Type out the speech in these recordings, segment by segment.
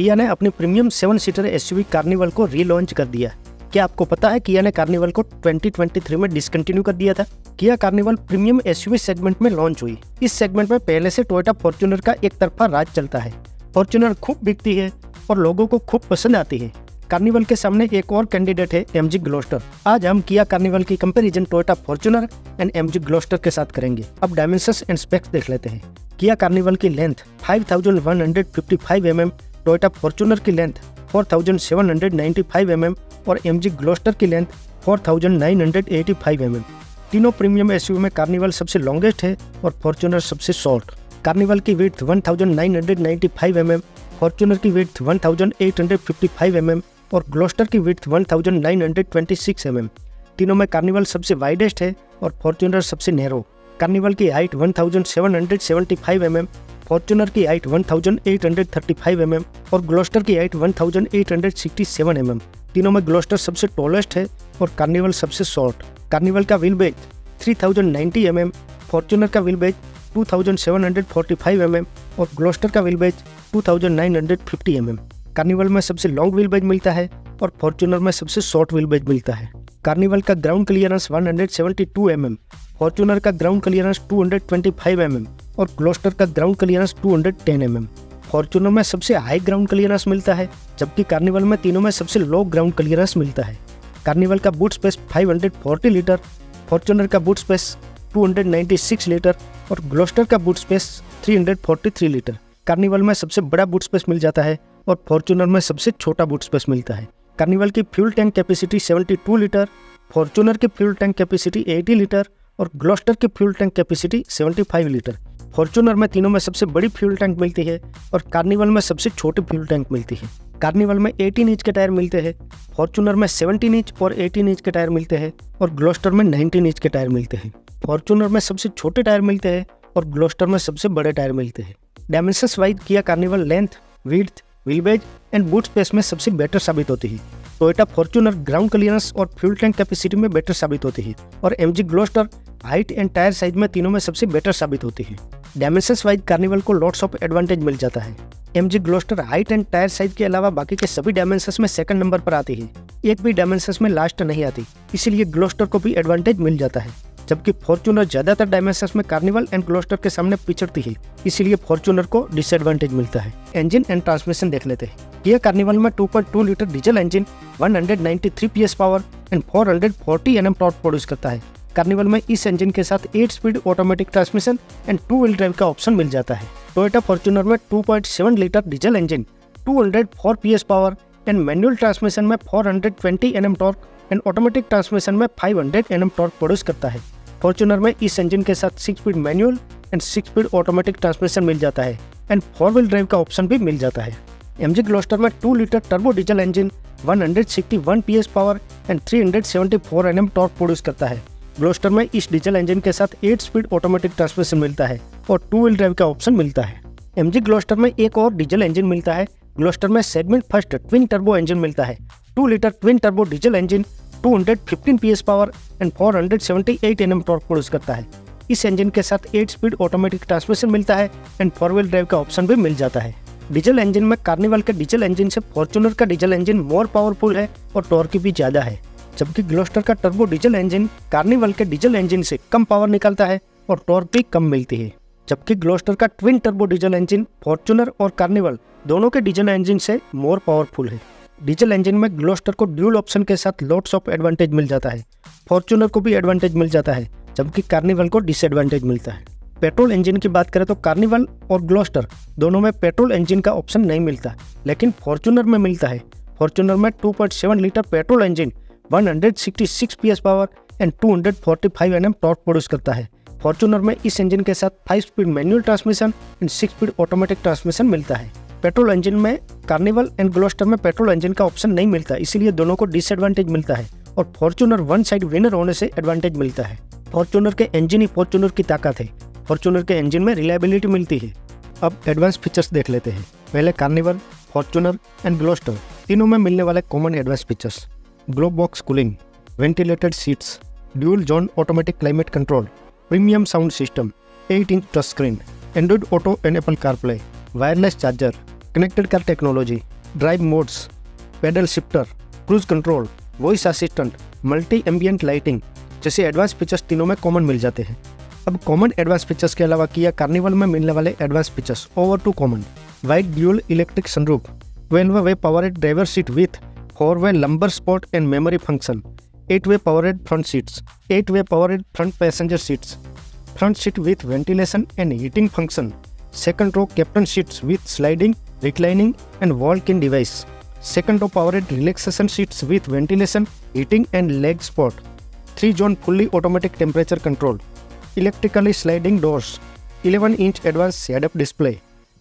किया ने अपनी प्रीमियम 7 सीटर एसयूवी कार्निवल को रीलॉन्च कर दिया। क्या आपको पता है किया ने कार्निवल को 2023 में डिसकंटिन्यू कर दिया था। Kia Carnival premium SUV segment में लॉन्च हुई। इस सेगमेंट में पहले से टोयोटा फॉर्च्यूनर का एक तरफा राज चलता है। फॉर्च्यूनर खूब बिकती है और लोगों को खूब पसंद आती है। कार्निवल के सामने एक और कैंडिडेट है एमजी ग्लोस्टर। आज हम किया कार्निवल की comparison Toyota Fortuner and MG Gloster के साथ करेंगे। अब डायमेंशंस एंड स्पेक्स देख लेते हैं। किया कार्निवल की लेंथ 5155 mm, टोयोटा फॉर्च्यूनर की लेंथ 4795 mm और एमजी ग्लोस्टर की लेंथ 4985 mm। तीनों प्रीमियम एसयूवी में कार्निवल सबसे लॉन्गेस्ट है और फॉर्च्यूनर सबसे शॉर्ट। कार्निवल की विड्थ 1995 mm, फॉर्च्यूनर की विड्थ 1855 mm और ग्लोस्टर की विड्थ 1926 mm। तीनों में कार्निवल सबसे वाइडेस्ट है और फॉर्च्यूनर सबसे नैरो। कार्निवल की हाइट 1775 mm, फॉर्च्यूनर की हाइट 1835 mm और ग्लोस्टर की हाइट 1867 mm। तीनों में ग्लोस्टर सबसे टॉलेस्ट है और कार्निवल सबसे शॉर्ट। कार्निवल का व्हील बेज 3090 mm, फॉर्च्यूनर का व्हील बेज 2745 mm और ग्लोस्टर का व्हील बेज 2950 mm। कार्निवल में सबसे लॉन्ग व्हील बेज मिलता है और फॉर्च्यूनर में सबसे शॉर्ट व्हील बेज मिलता है। कार्निवल का ग्राउंड क्लियरेंस 172 mm, फॉर्च्यूनर का ग्राउंड क्लियरेंस 225 mm और ग्लोस्टर का ग्राउंड क्लियरेंस 210 mm। फॉर्च्यूनर में सबसे हाई ग्राउंड क्लियरेंस मिलता है जबकि कार्निवल में तीनों में सबसे लो ग्राउंड क्लियरेंस मिलता है। कार्निवल का बूट स्पेस 540 लीटर, फॉर्च्यूनर का बूट स्पेस 296 लीटर और ग्लोस्टर का बूट स्पेस 343 लीटर। कार्निवल में सबसे बड़ा बूट स्पेस मिल जाता है और फॉर्च्यूनर में सबसे छोटा बूट स्पेस मिलता है। कार्निवल की fuel tank capacity 72 litre, Fortuner की फ्यूल टैंक कैपेसिटी 80 लीटर और ग्लोस्टर की fuel tank capacity 75 litre. Fortuner में तीनों में सबसे बड़ी फ्यूल टैंक मिलती है और कार्निवल में सबसे छोटी फ्यूल टैंक मिलती है। कार्निवल में 18 इंच के टायर मिलते हैं, फॉर्च्यूनर में 17 इंच और 18 इंच के टायर मिलते हैं और ग्लोस्टर में 19 इंच के टायर मिलते हैं। फॉर्च्यूनर में सबसे छोटे टायर मिलते हैं और ग्लोस्टर में सबसे बड़े टायर मिलते हैं। Dimensions wise Kia Carnival length, width, wheelbase and boot space में सबसे बेटर साबित होती है। टोयोटा फॉर्च्यूनर ग्राउंड क्लियरेंस और फ्यूल टैंक कैपेसिटी में बेटर साबित होती है और MG Gloster height and tyre size में तीनों में सबसे बेटर साबित होती है। डायमेंशंस वाइज कार्निवल को लॉट्स ऑफ एडवांटेज मिल जाता है। MG Gloster height and tyre size के अलावा बाकी के सभी डायमेंशंस में सेकंड नंबर पर आती है। एक भी डायमेंशंस में लास्ट नहीं आती, इसीलिए ग्लोस्टर को भी एडवांटेज मिल जाता है। जबकि फॉर्च्यूनर ज्यादातर डायमेंशंस में कार्निवल एंड ग्लोस्टर के सामने पिछड़ती है, इसीलिए फॉर्च्यूनर को डिसएडवांटेज मिलता है। इंजन एंड ट्रांसमिशन देख लेते हैं। किया कार्निवल में 2.2 litre diesel engine 193 PS power and 440 Nm torque produce करता है। कार्निवल में इस इंजन के साथ 8 speed automatic transmission and 2 wheel drive का ऑप्शन मिल जाता है। टोयोटा फॉर्च्यूनर में 2.7 litre diesel engine 204 PS power and manual transmission में 420 Nm torque and automatic transmission में 500 Nm टॉर्क प्रोड्यूस करता है। फॉर्च्यूनर में इस इंजन के साथ 6 speed manual and 6 speed automatic transmission मिल जाता है एंड 4 व्हील ड्राइव का ऑप्शन भी मिल जाता है। एमजी ग्लोस्टर में 2 litre turbo diesel engine 161 PS power and 374 Nm torque produce करता है। ग्लोस्टर में इस डीजल इंजन के साथ 8 स्पीड ऑटोमेटिक ट्रांसमिशन मिलता है और 2 व्हील ड्राइव का ऑप्शन मिलता है। एमजी ग्लोस्टर में एक और डीजल इंजन मिलता है। ग्लोस्टर में segment first twin turbo engine मिलता है। 2 litre twin turbo diesel engine 215 PS power and 478 Nm torque produce करता है। इस इंजन के साथ 8 स्पीड ऑटोमेटिक ट्रांसमिशन मिलता है एंड 4 व्हील ड्राइव का ऑप्शन भी मिल जाता है। डीजल इंजन में कार्निवल के डीजल इंजन से फॉर्च्यूनर का डीजल इंजन मोर पावरफुल है और टॉर्क भी ज्यादा है, जबकि ग्लोस्टर का टर्बो डीजल इंजन कार्निवल के डीजल इंजन से कम पावर निकालता है और टॉर्क भी कम मिलती है। जबकि ग्लोस्टर का twin turbo diesel engine Fortuner और कार्निवल दोनों के डीजल इंजन से मोर पावरफुल है। डीजल इंजन में ग्लोस्टर को ड्यूल ऑप्शन के साथ लॉट्स ऑफ एडवांटेज मिल जाता है। फॉर्च्यूनर को भी एडवांटेज मिल जाता है, जबकि कार्निवल को डिसएडवांटेज मिलता है। पेट्रोल इंजन की बात करें तो कार्निवल और ग्लोस्टर दोनों में पेट्रोल इंजन का ऑप्शन नहीं मिलता, लेकिन फॉर्च्यूनर में मिलता है। फॉर्च्यूनर में 2.7 litre petrol engine 166 PS power and 245 Nm torque produce करता है। फॉर्च्यूनर में इस इंजन के साथ 5 speed manual transmission and 6 speed automatic transmission मिलता है। पेट्रोल इंजन में कार्निवल एंड ग्लोस्टर में पेट्रोल इंजन का ऑप्शन नहीं मिलता, इसीलिए दोनों को डिसएडवांटेज मिलता है और फॉर्च्यूनर वन साइड विनर होने से एडवांटेज मिलता है। फॉर्च्यूनर के इंजन ही फॉर्च्यूनर की ताकत है। फॉर्च्यूनर के इंजन में रिलायबिलिटी मिलती है। अब एडवांस फीचर्स देख लेते हैं। पहले कार्निवल, फॉर्च्यूनर एंड ग्लोस्टर तीनों में मिलने वाले common advance features. Globe box cooling, ventilated seats, dual zone automatic climate control, premium sound system, 8 inch touch screen, Android auto and Apple CarPlay, wireless charger, connected car technology, drive modes, pedal shifter, cruise control, voice assistant, multi ambient lighting जैसे advance features तीनों में common मिल जाते हैं। अब common advance features के अलावा किया कार्निवल में मिलने वाले advance features over to common. Wide dual electric sunroof, 12-वे पावरेड ड्राइवर सीट विथ 4-वे lumbar support and memory function, 8-वे पावरेड फ्रंट सीट्स, 8-वे powered front passenger seats, front seat with ventilation and heating function, second row captain seats with sliding, reclining and walk in device, second row powered relaxation seats with ventilation, heating and leg support, 3-zone fully automatic temperature control, electrically sliding doors, 11-inch advanced head-up display,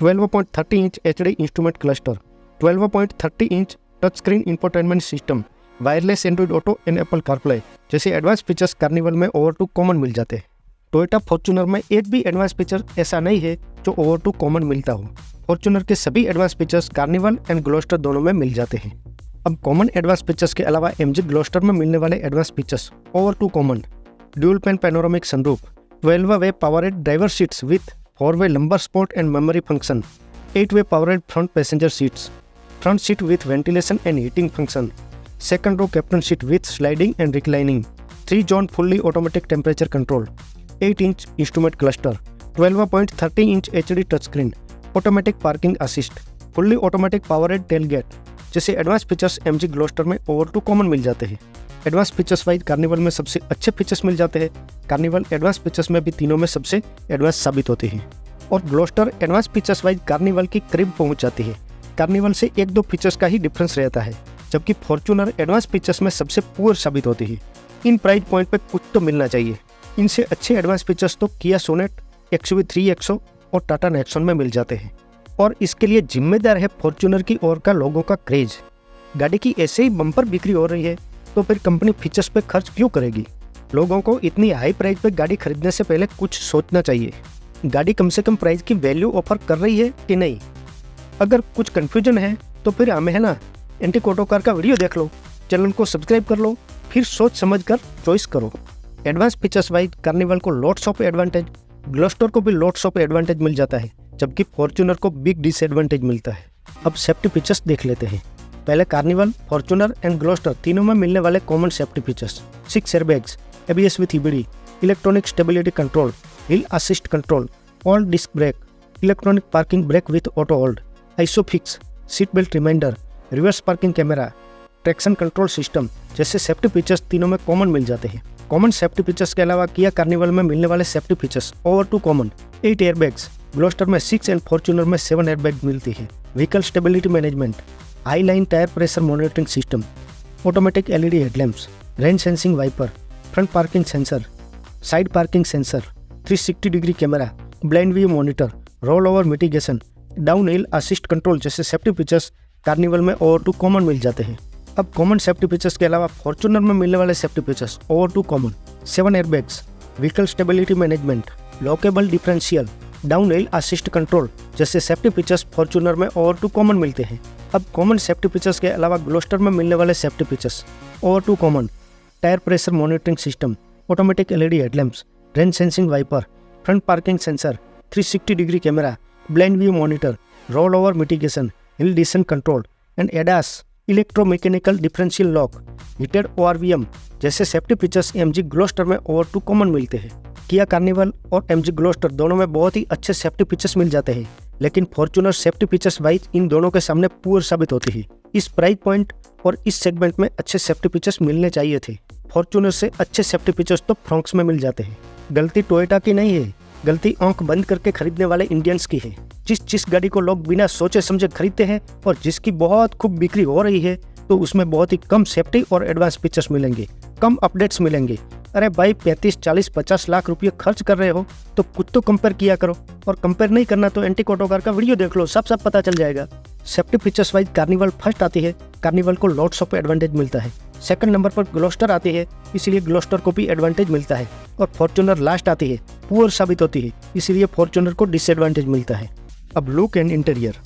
12.30-inch HD instrument cluster, 12.30-inch touchscreen infotainment system, wireless Android auto and Apple CarPlay जैसे advance features Carnival में over to common मिल जाते हैं। Toyota Fortuner में एक भी advance feature ऐसा नहीं है जो ओवर टू कॉमन मिलता हो। फॉर्च्यूनर के सभी advance features Carnival and Gloster दोनों में मिल जाते हैं। अब कॉमन एडवांस फीचर्स के अलावा एमजी ग्लोस्टर में मिलने वाले advance features over to common. Dual pan panoramic sunroof, 12-वे पावरेड ड्राइवर सीट्स विथ 4-वे lumbar support and memory function, 8-वे powered front passenger seats, front seat with ventilation and heating function, second row captain seat with sliding and reclining, 3-zone fully automatic temperature control, 8-inch instrument cluster, 12.30-inch HD touchscreen, automatic parking assist, fully automatic powered tailgate जैसे advance features MG Gloster में over to common मिल जाते हैं। Advance features wise carnival में सबसे अच्छे features मिल जाते हैं। कार्निवल एडवांस फीचर्स में भी तीनों में सबसे एडवांस साबित होते हैं और Gloster advance features wise Carnival की करीब पहुंच जाती है। कार्निवल से 1-2 फीचर्स का ही डिफरेंस रहता है, जबकि फॉर्च्यूनर एडवांस फीचर्स में सबसे पुअर साबित होती है। इन प्राइस पॉइंट पे कुछ तो मिलना चाहिए। इनसे अच्छे एडवांस फीचर्स तो किया सोनेट, XUV 3XO और टाटा नेक्सॉन में मिल जाते हैं और इसके लिए जिम्मेदार है फॉर्च्यूनर की ओर का लोगों का क्रेज। गाड़ी की ऐसे ही बम्पर बिक्री हो रही है तो फिर कंपनी फीचर्स पे खर्च क्यों करेगी? लोगों को इतनी हाई प्राइस पे गाड़ी खरीदने से पहले कुछ सोचना चाहिए। गाड़ी कम से कम प्राइस की वैल्यू ऑफर कर रही है कि नहीं। अगर कुछ कन्फ्यूजन है तो फिर हमें है ना एंटीक ऑटो कार का वीडियो देख लो, चैनल को सब्सक्राइब कर लो, फिर सोच समझ कर चॉइस करो। एडवांस फीचर्स वाइज कार्निवल को लॉट्स ऑफ एडवांटेज, ग्लोस्टर को भी लॉट्स ऑफ एडवांटेज मिल जाता है, जबकि फॉर्च्यूनर को बिग डिसएडवांटेज मिलता है। अब सेफ्टी फीचर्स देख लेते हैं। पहले कार्निवल, फॉर्च्यूनर एंड ग्लोस्टर तीनों में मिलने वाले common safety features: 6 airbags, ABS with EBD, electronic stability control, hill assist control, all disc brake, electronic parking brake with auto hold, isofix, seat belt reminder, reverse parking camera, traction control system जैसे safety features तीनों में common मिल जाते हैं। Common safety features के अलावा किया Carnival में मिलने वाले safety features over to common: 8 airbags, Gloster में 6 एंड फॉर्च्यूनर में 7 एयरबैग मिलती है। Vehicle stability management, high line tyre pressure monitoring system, automatic LED headlamps, rain sensing wiper, front parking sensor, side parking sensor, 360 degree camera, blind view monitor, roll over mitigation, down hill assist control जैसे safety features Carnival में over to common मिल जाते हैं। अब common safety features के अलावा Fortuner में मिलने वाले safety features over to common: 7 airbags, vehicle stability management, lockable differential, down hill assist control जैसे सेफ्टी फीचर्स फॉर्च्यूनर में ओवर टू कॉमन मिलते हैं। अब कॉमन सेफ्टी फीचर्स के अलावा ग्लोस्टर में मिलने वाले safety features over to common: tyre pressure monitoring system, automatic LED headlamps, rain sensing wiper, front parking sensor, 360 degree camera, blind view monitor, roll over mitigation, hill descent control and ADAS, electromechanical differential lock, heated ORVM जैसे safety features MG Gloster में over to common मिलते हैं। Kia carnival और MG Gloster दोनों में बहुत ही अच्छे safety features मिल जाते हैं, लेकिन फॉर्च्यूनर सेफ्टी फीचर्स वाइज इन दोनों के सामने पुअर साबित होती है। इस प्राइस पॉइंट और इस सेगमेंट में अच्छे सेफ्टी फीचर्स मिलने चाहिए थे। फॉर्च्यूनर से अच्छे सेफ्टी फीचर्स तो फ्रॉन्क्स में मिल जाते हैं। गलती टोयोटा की नहीं है, गलती आंख बंद करके खरीदने वाले इंडियंस की है। जिस गाड़ी को लोग बिना सोचे समझे खरीदते हैं और जिसकी बहुत खूब बिक्री हो रही है, तो उसमें बहुत ही कम सेफ्टी और एडवांस फीचर्स मिलेंगे, कम अपडेट्स मिलेंगे। अरे भाई 35, 40, 50 लाख रुपये खर्च कर रहे हो तो कुछ तो कंपेयर किया करो, और कंपेयर नहीं करना तो एंटीक ऑटो कार का वीडियो देख लो, सब पता चल जाएगा। Safety features wise carnival first आती है, कार्निवल को लॉट्स ऑफ एडवांटेज मिलता है। सेकंड नंबर पर ग्लोस्टर आती है, इसलिए ग्लोस्टर को भी एडवांटेज मिलता है। और फॉर्च्यूनर लास्ट आती है, पुअर साबित होती है, इसलिए फॉर्च्यूनर को डिसएडवांटेज मिलता है। अब look and interior.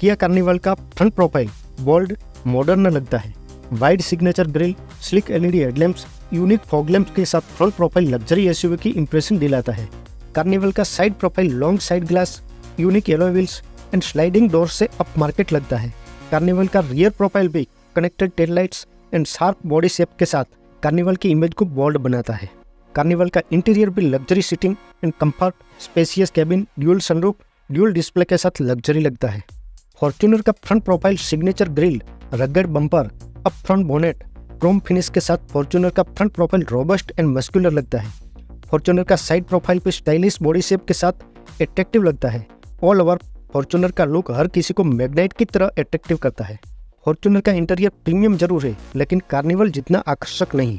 Kia Carnival का फ्रंट प्रोफाइल बोल्ड मॉडर्न लगता है। Wide signature grille, slick LED headlamps, unique fog lamps के साथ फ्रंट प्रोफाइल लग्जरी SUV की इंप्रेशन दिलाता है। कार्निवल का side profile long side glass, unique alloy wheels, and sliding door से अप मार्केट लगता है। कार्निवल का रियर प्रोफाइल भी connected tail lights and sharp body shape के साथ कार्निवल की इमेज को बोल्ड बनाता है। कार्निवल का इंटीरियर भी luxury seating and comfort, spacious cabin, dual sunroof, dual display के साथ लग्जरी लगता है। फॉर्च्यूनर का front profile signature grille, rugged bumper, up front bonnet, chrome finish के साथ फॉर्च्यूनर का front profile robust and muscular लगता है। फॉर्च्यूनर का साइड प्रोफाइल भी स्टाइलिश बॉडी शेप के साथ अट्रैक्टिव लगता है। ऑल ओवर फॉर्च्यूनर का लुक हर किसी को मैग्नेट की तरह अट्रैक्टिव करता है। फॉर्च्यूनर का इंटीरियर प्रीमियम जरूर है, लेकिन कार्निवल जितना आकर्षक नहीं।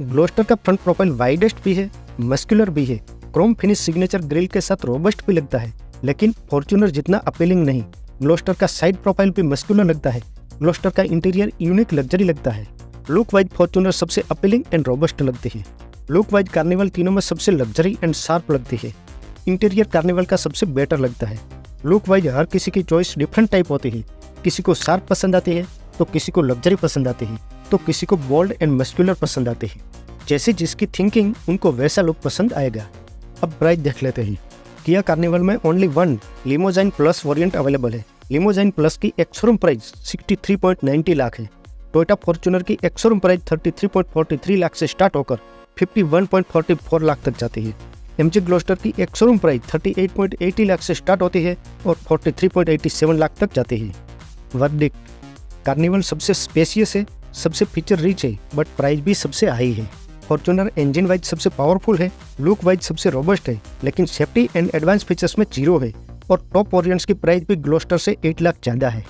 ग्लोस्टर का फ्रंट प्रोफाइल वाइडेस्ट भी है, मस्कुलर भी है, क्रोम फिनिश सिग्नेचर ग्रिल के साथ रोबस्ट भी लगता है, लेकिन फॉर्च्यूनर जितना अपीलिंग नहीं। ग्लोस्टर का साइड प्रोफाइल भी मस्कुलर लगता है। ग्लोस्टर का इंटीरियर यूनिक लग्जरी लगता है। लुक वाइज फॉर्च्यूनर सबसे अपीलिंग एंड रोबस्ट लगती है। लुक वाइज कार्निवल तीनों में सबसे लग्जरी एंड शार्प लगती है। इंटीरियर कार्निवल का सबसे बेटर लगता है। लुक वाइज हर किसी की चॉइस डिफरेंट टाइप होती है। किसी को शार्प पसंद आती है तो किसी को लग्जरी पसंद आती है तो किसी को बोल्ड एंड मस्कुलर पसंद आती है। जैसे जिसकी थिंकिंग उनको वैसा लुक पसंद आएगा। अब प्राइस देख लेते हैं। किया कार्निवल में only one limousine plus variant available है। लिमोजाइन प्लस की एक्स-शोरूम प्राइस 63.90 लाख है। टोयोटा फॉर्च्यूनर की एक्स-शोरूम प्राइस 33.43 लाख से स्टार्ट होकर 51.44 लाख तक जाती है। एमजी ग्लोस्टर की एक्स-शोरूम प्राइस 38.80 लाख से स्टार्ट होती है और 43.87 लाख तक जाती है। वर्डिक्ट, कार्निवल सबसे स्पेशियस है, सबसे फीचर रिच है, बट प्राइस भी सबसे हाई है। फॉर्च्यूनर इंजन वाइज सबसे पावरफुल है, लुक वाइज सबसे रोबस्ट है, लेकिन सेफ्टी एंड एडवांस फीचर्स में 0 है और टॉप वेरिएंट्स की प्राइस भी ग्लोस्टर से 8 लाख ज़्यादा है।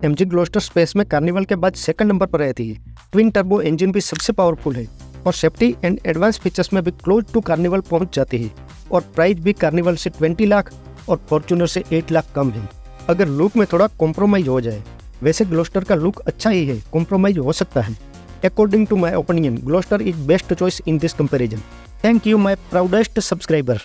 एमजी ग्लोस्टर स्पेस में कार्निवल के बाद सेकंड नंबर पर रहती है। ट्विन टर्बो इंजन भी सबसे पावरफुल है और सेफ्टी एंड एडवांस फीचर्स में भी क्लोज टू कार्निवल पहुंच जाती है और प्राइस भी कार्निवल से 20 लाख और फॉर्च्यूनर से 8 लाख कम है। अगर लुक में थोड़ा कॉम्प्रोमाइज हो जाए, वैसे ग्लोस्टर का लुक अच्छा ही है, कॉम्प्रोमाइज हो सकता है। According to my opinion, Gloster is best choice in this comparison. Thank you, my proudest subscriber.